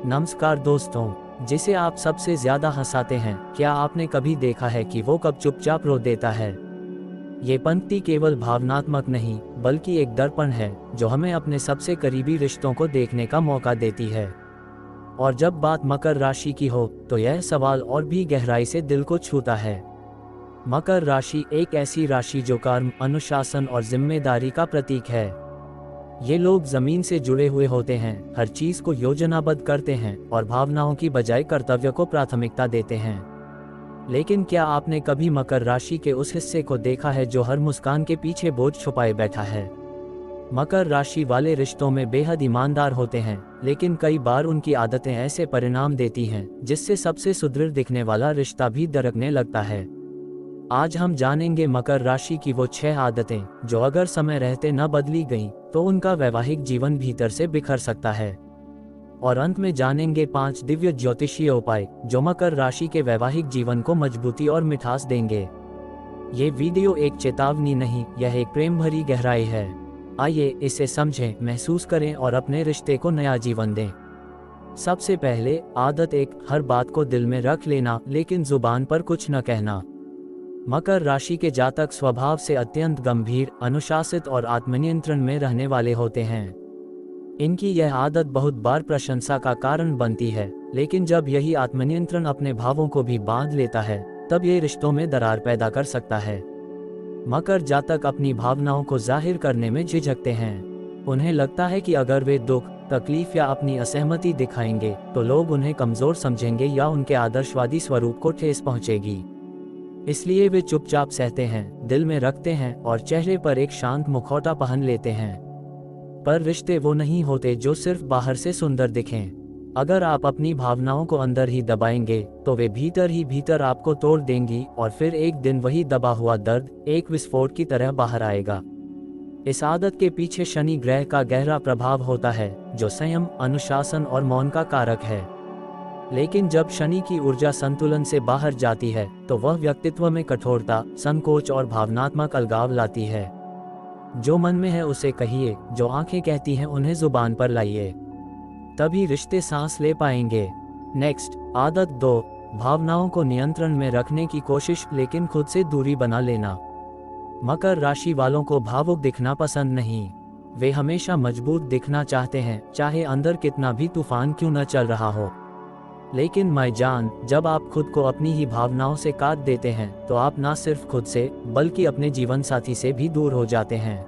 नमस्कार दोस्तों, जिसे आप सबसे ज्यादा हंसाते हैं, क्या आपने कभी देखा है कि वो कब चुपचाप रो देता है? ये पंक्ति केवल भावनात्मक नहीं, बल्कि एक दर्पण है जो हमें अपने सबसे करीबी रिश्तों को देखने का मौका देती है। और जब बात मकर राशि की हो, तो यह सवाल और भी गहराई से दिल को छूता है। मकर राशि एक ऐसी राशि जो कर्म, अनुशासन और जिम्मेदारी का प्रतीक है। ये लोग जमीन से जुड़े हुए होते हैं, हर चीज को योजनाबद्ध करते हैं और भावनाओं की बजाय कर्तव्य को प्राथमिकता देते हैं। लेकिन क्या आपने कभी मकर राशि के उस हिस्से को देखा है जो हर मुस्कान के पीछे बोझ छुपाए बैठा है? मकर राशि वाले रिश्तों में बेहद ईमानदार होते हैं, लेकिन कई बार उनकी आदतें ऐसे परिणाम देती हैं जिससे सबसे सुदृढ़ दिखने वाला रिश्ता भी दरकने लगता है। आज हम जानेंगे मकर राशि की वो 6 आदतें जो अगर समय रहते न बदली गईं, तो उनका वैवाहिक जीवन भीतर से बिखर सकता है। और अंत में जानेंगे 5 दिव्य ज्योतिषीय उपाय जो मकर राशि के वैवाहिक जीवन को मजबूती और मिठास देंगे। ये वीडियो एक चेतावनी नहीं, यह एक प्रेम भरी गहराई है। आइए इसे समझें, महसूस करें और अपने रिश्ते को नया जीवन दें। सबसे पहले आदत 1, हर बात को दिल में रख लेना लेकिन जुबान पर कुछ न कहना। मकर राशि के जातक स्वभाव से अत्यंत गंभीर, अनुशासित और आत्मनियंत्रण में रहने वाले होते हैं। इनकी यह आदत बहुत बार प्रशंसा का कारण बनती है, लेकिन जब यही आत्मनियंत्रण अपने भावों को भी बांध लेता है, तब ये रिश्तों में दरार पैदा कर सकता है। मकर जातक अपनी भावनाओं को जाहिर करने में झिझकते हैं। उन्हें लगता है कि अगर वे दुख, तकलीफ या अपनी असहमति दिखाएंगे, तो लोग उन्हें कमजोर समझेंगे या उनके आदर्शवादी स्वरूप को ठेस पहुंचेगी। इसलिए वे चुपचाप सहते हैं, दिल में रखते हैं और चेहरे पर एक शांत मुखौटा पहन लेते हैं। पर रिश्ते वो नहीं होते जो सिर्फ बाहर से सुंदर दिखें। अगर आप अपनी भावनाओं को अंदर ही दबाएंगे, तो वे भीतर ही भीतर आपको तोड़ देंगी और फिर एक दिन वही दबा हुआ दर्द एक विस्फोट की तरह बाहर आएगा। इस आदत के पीछे शनि ग्रह का गहरा प्रभाव होता है, जो संयम, अनुशासन और मौन का कारक है। लेकिन जब शनि की ऊर्जा संतुलन से बाहर जाती है, तो वह व्यक्तित्व में कठोरता, संकोच और भावनात्मक अलगाव लाती है। जो मन में है उसे कहिए, जो आंखें कहती हैं उन्हें जुबान पर लाइए, तभी रिश्ते सांस ले पाएंगे। नेक्स्ट, आदत 2, भावनाओं को नियंत्रण में रखने की कोशिश लेकिन खुद से दूरी बना लेना। मकर राशि वालों को भावुक दिखना पसंद नहीं। वे हमेशा मजबूत दिखना चाहते हैं, चाहे अंदर कितना भी तूफान क्यों न चल रहा हो। लेकिन माय जान, जब आप खुद को अपनी ही भावनाओं से काट देते हैं, तो आप ना सिर्फ खुद से, बल्कि अपने जीवन साथी से भी दूर हो जाते हैं।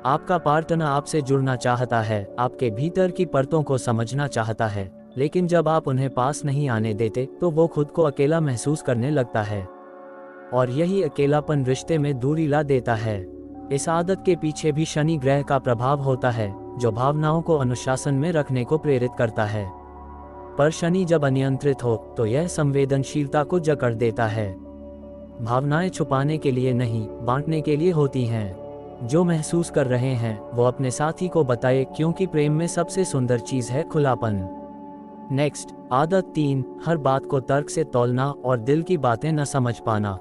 आपका पार्टनर आपसे जुड़ना चाहता है, आपके भीतर की परतों को समझना चाहता है, लेकिन जब आप उन्हें पास नहीं आने देते, तो वो खुद को अकेला महसूस करने लगता है। और यही अकेलापन रिश्ते में दूरी ला देता है। इस आदत के पीछे भी शनि ग्रह का प्रभाव होता है, जो भावनाओं को अनुशासन में रखने को प्रेरित करता है। पर शनि जब अनियंत्रित हो, तो यह संवेदनशीलता को जकड़ देता है। भावनाएं छुपाने के लिए नहीं, बांटने के लिए होती हैं। जो महसूस कर रहे हैं, वो अपने साथी को बताए, क्योंकि प्रेम में सबसे सुंदर चीज है खुलापन। नेक्स्ट, आदत 3, हर बात को तर्क से तौलना और दिल की बातें न समझ पाना।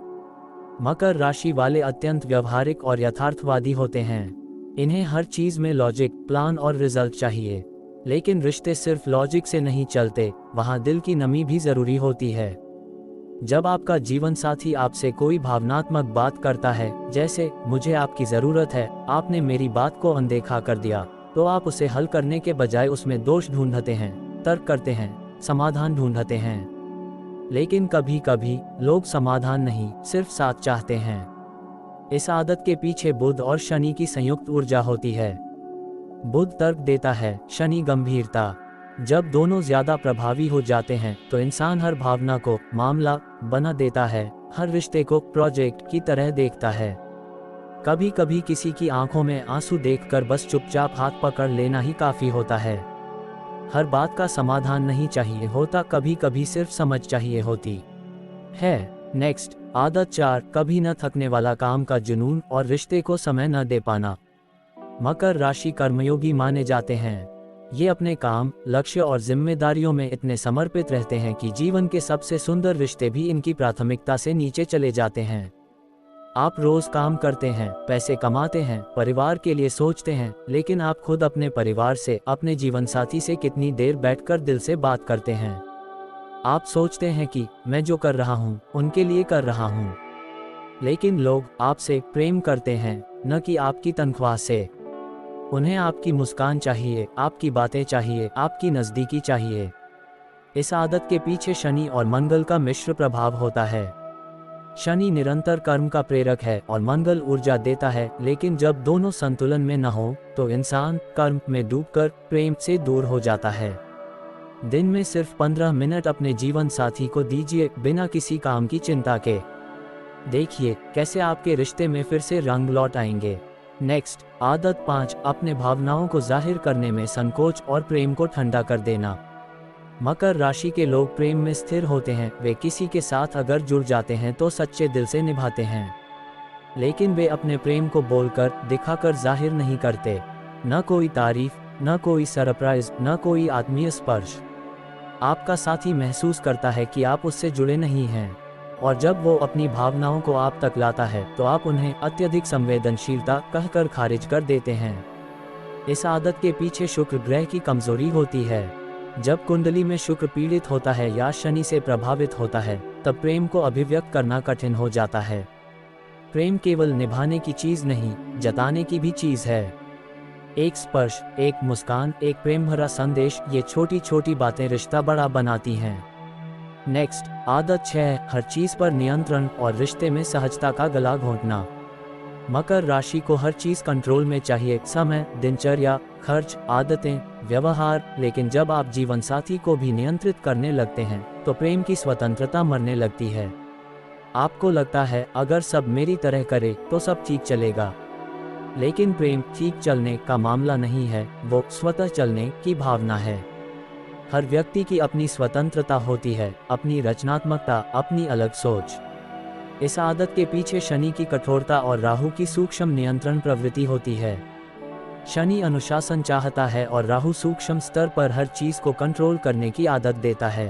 मकर राशि वाले अत्यंत व्यवहारिक और यथार्थवादी होते हैं। इन्हें हर चीज में लॉजिक, प्लान और रिजल्ट चाहिए। लेकिन रिश्ते सिर्फ लॉजिक से नहीं चलते, वहाँ दिल की नमी भी जरूरी होती है। जब आपका जीवन साथी आपसे कोई भावनात्मक बात करता है, जैसे मुझे आपकी जरूरत है, आपने मेरी बात को अनदेखा कर दिया, तो आप उसे हल करने के बजाय उसमें दोष ढूंढते हैं, तर्क करते हैं, समाधान ढूंढते हैं। लेकिन कभी कभी लोग समाधान नहीं, सिर्फ साथ चाहते हैं। इस आदत के पीछे बुध और शनि की संयुक्त ऊर्जा होती है। बुध तर्क देता है, शनि गंभीरता। जब दोनों ज्यादा प्रभावी हो जाते हैं, तो इंसान हर भावना को मामला बना देता है, हर रिश्ते को प्रोजेक्ट की तरह देखता है। कभी कभी किसी की आंखों में आंसू देखकर बस चुपचाप हाथ पकड़ लेना ही काफी होता है। हर बात का समाधान नहीं चाहिए होता, कभी कभी सिर्फ समझ चाहिए होती है। नेक्स्ट, आदत 4, कभी न थकने वाला काम का जुनून और रिश्ते को समय न दे पाना। मकर राशि कर्मयोगी माने जाते हैं। ये अपने काम, लक्ष्य और जिम्मेदारियों में इतने समर्पित रहते हैं कि जीवन के सबसे सुंदर रिश्ते भी इनकी प्राथमिकता से नीचे चले जाते हैं। आप रोज काम करते हैं, पैसे कमाते हैं, परिवार के लिए सोचते हैं, लेकिन आप खुद अपने परिवार से, अपने जीवन साथी से कितनी देर बैठकर दिल से बात करते हैं? आप सोचते हैं कि मैं जो कर रहा हूँ उनके लिए कर रहा हूँ, लेकिन लोग आपसे प्रेम करते हैं, न कि आपकी तनख्वाह से। उन्हें आपकी मुस्कान चाहिए, आपकी बातें चाहिए, आपकी नज़दीकी चाहिए। इस आदत के पीछे शनि और मंगल का मिश्र प्रभाव होता है। शनि निरंतर कर्म का प्रेरक है और मंगल ऊर्जा देता है, लेकिन जब दोनों संतुलन में न हो तो इंसान कर्म में डूबकर प्रेम से दूर हो जाता है। दिन में सिर्फ 15 मिनट अपने जीवन साथी को दीजिए, बिना किसी काम की चिंता के। देखिए कैसे आपके रिश्ते में फिर से रंग लौट आएंगे। नेक्स्ट, आदत 5, अपने भावनाओं को जाहिर करने में संकोच और प्रेम को ठंडा कर देना। मकर राशि के लोग प्रेम में स्थिर होते हैं। वे किसी के साथ अगर जुड़ जाते हैं तो सच्चे दिल से निभाते हैं, लेकिन वे अपने प्रेम को बोलकर, दिखाकर जाहिर नहीं करते। न कोई तारीफ, न कोई सरप्राइज, न कोई आत्मीय स्पर्श। आपका साथी महसूस करता है कि आप उससे जुड़े नहीं हैं, और जब वो अपनी भावनाओं को आप तक लाता है तो आप उन्हें अत्यधिक संवेदनशीलता कहकर खारिज कर देते हैं। इस आदत के पीछे शुक्र ग्रह की कमजोरी होती है। जब कुंडली में शुक्र पीड़ित होता है या शनि से प्रभावित होता है, तब प्रेम को अभिव्यक्त करना कठिन हो जाता है। प्रेम केवल निभाने की चीज नहीं, जताने की भी चीज है। एक स्पर्श, एक मुस्कान, एक प्रेम भरा संदेश, ये छोटी छोटी बातें रिश्ता बड़ा बनाती हैं। नेक्स्ट, आदत 6, हर चीज पर नियंत्रण और रिश्ते में सहजता का गला घोंटना। मकर राशि को हर चीज कंट्रोल में चाहिए, समय, दिनचर्या, खर्च, आदतें, व्यवहार। लेकिन जब आप जीवन साथी को भी नियंत्रित करने लगते हैं तो प्रेम की स्वतंत्रता मरने लगती है। आपको लगता है अगर सब मेरी तरह करे तो सब ठीक चलेगा, लेकिन प्रेम ठीक चलने का मामला नहीं है, वो स्वतः चलने की भावना है। हर व्यक्ति की अपनी स्वतंत्रता होती है, अपनी रचनात्मकता, अपनी अलग सोच। इस आदत के पीछे शनि की कठोरता और राहु की सूक्ष्म नियंत्रण प्रवृत्ति होती है। शनि अनुशासन चाहता है और राहु सूक्ष्म स्तर पर हर चीज को कंट्रोल करने की आदत देता है।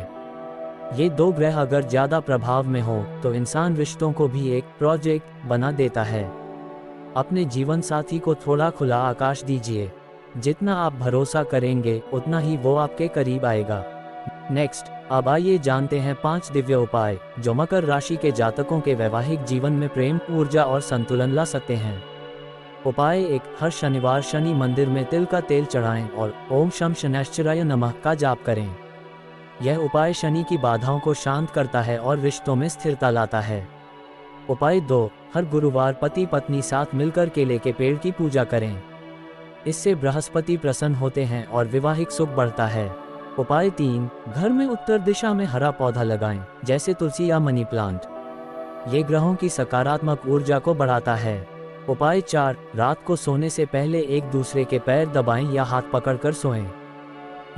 ये दो ग्रह अगर ज्यादा प्रभाव में हो तो इंसान रिश्तों को भी एक प्रोजेक्ट बना देता है। अपने जीवन साथी को थोड़ा खुला आकाश दीजिए। जितना आप भरोसा करेंगे उतना ही वो आपके करीब आएगा। नेक्स्ट, अब आइए जानते हैं 5 दिव्य उपाय जो मकर राशि के जातकों के वैवाहिक जीवन में प्रेम, ऊर्जा और संतुलन ला सकते हैं। उपाय 1, हर शनिवार शनि मंदिर में तिल का तेल चढ़ाएं और ओम शम शनैश्चराय नमः का जाप करें। यह उपाय शनि की बाधाओं को शांत करता है और रिश्तों में स्थिरता लाता है। उपाय 2, हर गुरुवार पति पत्नी साथ मिलकर केले के पेड़ की पूजा करें। इससे बृहस्पति प्रसन्न होते हैं और वैवाहिक सुख बढ़ता है। उपाय 3, घर में उत्तर दिशा में हरा पौधा लगाएं, जैसे तुलसी या मनी प्लांट। ये ग्रहों की सकारात्मक ऊर्जा को बढ़ाता है। उपाय 4, रात को सोने से पहले एक दूसरे के पैर दबाएं या हाथ पकड़कर सोएं।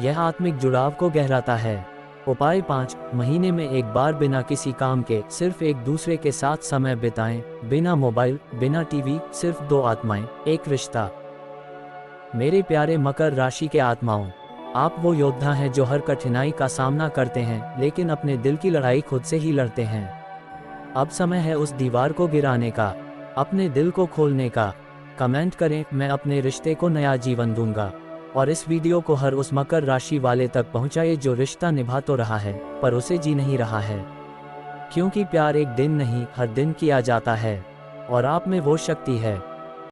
यह आत्मिक जुड़ाव को गहराता है। उपाय 5, महीने में एक बार बिना किसी काम के सिर्फ एक दूसरे के साथ समय बिताएं, बिना मोबाइल, बिना टीवी, सिर्फ 2 आत्माएं, एक रिश्ता। मेरे प्यारे मकर राशि के आत्माओं, आप वो योद्धा हैं जो हर कठिनाई का सामना करते हैं, लेकिन अपने दिल की लड़ाई खुद से ही लड़ते हैं। अब समय है उस दीवार को गिराने का, अपने दिल को खोलने का। कमेंट करें, मैं अपने रिश्ते को नया जीवन दूंगा। और इस वीडियो को हर उस मकर राशि वाले तक पहुंचाइए जो रिश्ता निभा तो रहा है पर उसे जी नहीं रहा है। क्योंकि प्यार एक दिन नहीं, हर दिन किया जाता है, और आप में वो शक्ति है